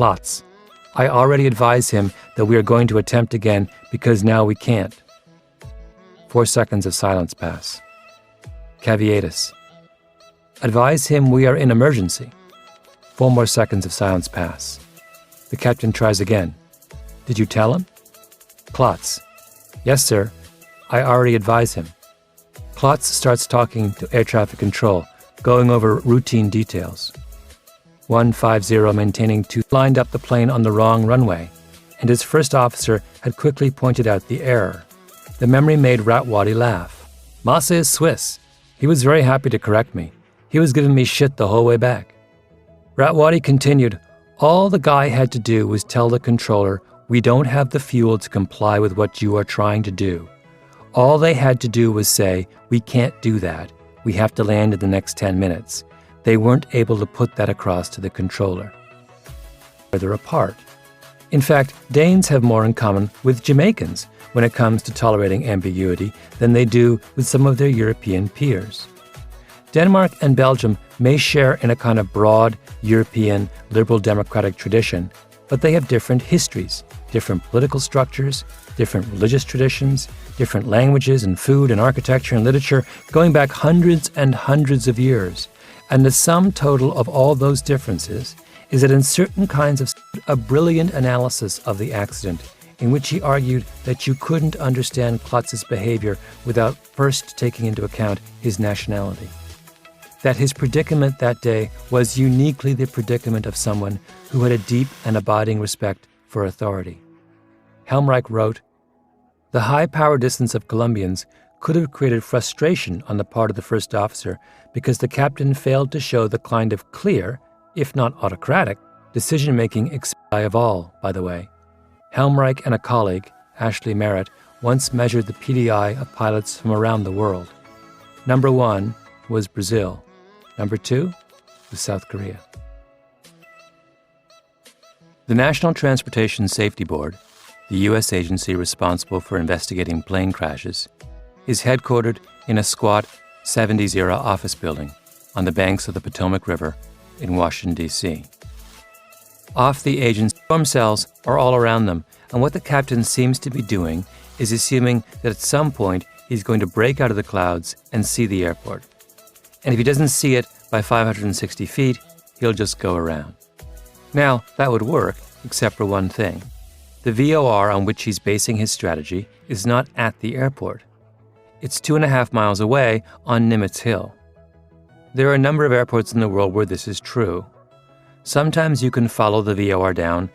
Klotz. I already advised him that we are going to attempt again because now we can't. 4 seconds of silence pass. Caveatus. Advise him we are in emergency. 4 more seconds of silence pass. The captain tries again. Did you tell him? Klotz. Yes, sir. I already advised him. Klotz starts talking to air traffic control, going over routine details. 150 maintaining 2 lined up the plane on the wrong runway, and his first officer had quickly pointed out the error. The memory made Ratwadi laugh. Massa is Swiss. He was very happy to correct me. He was giving me shit the whole way back. Ratwadi continued, all the guy had to do was tell the controller, we don't have the fuel to comply with what you are trying to do. All they had to do was say, we can't do that. We have to land in the next 10 minutes. They weren't able to put that across to the controller. Further apart. In fact, Danes have more in common with Jamaicans when it comes to tolerating ambiguity than they do with some of their European peers. Denmark and Belgium may share in a kind of broad European liberal democratic tradition, but they have different histories, different political structures, different religious traditions, different languages and food and architecture and literature going back hundreds and hundreds of years. And the sum total of all those differences is that in certain kinds of a brilliant analysis of the accident in which he argued that you couldn't understand Klotz's behavior without first taking into account his nationality. That his predicament that day was uniquely the predicament of someone who had a deep and abiding respect for authority. Helmreich wrote, the high power distance of Colombians could have created frustration on the part of the first officer because the captain failed to show the kind of clear, if not autocratic, decision-making of all, by the way. Helmreich and a colleague, Ashley Merritt, once measured the PDI of pilots from around the world. Number 1 was Brazil. Number 2 was South Korea. The National Transportation Safety Board, the U.S. agency responsible for investigating plane crashes, is headquartered in a squat 70s-era office building on the banks of the Potomac River in Washington, D.C. Off the agency, storm cells are all around them, and what the captain seems to be doing is assuming that at some point he's going to break out of the clouds and see the airport. And if he doesn't see it by 560 feet, he'll just go around. Now, that would work, except for one thing. The VOR on which he's basing his strategy is not at the airport. It's 2.5 miles away on Nimitz Hill. There are a number of airports in the world where this is true. Sometimes you can follow the VOR down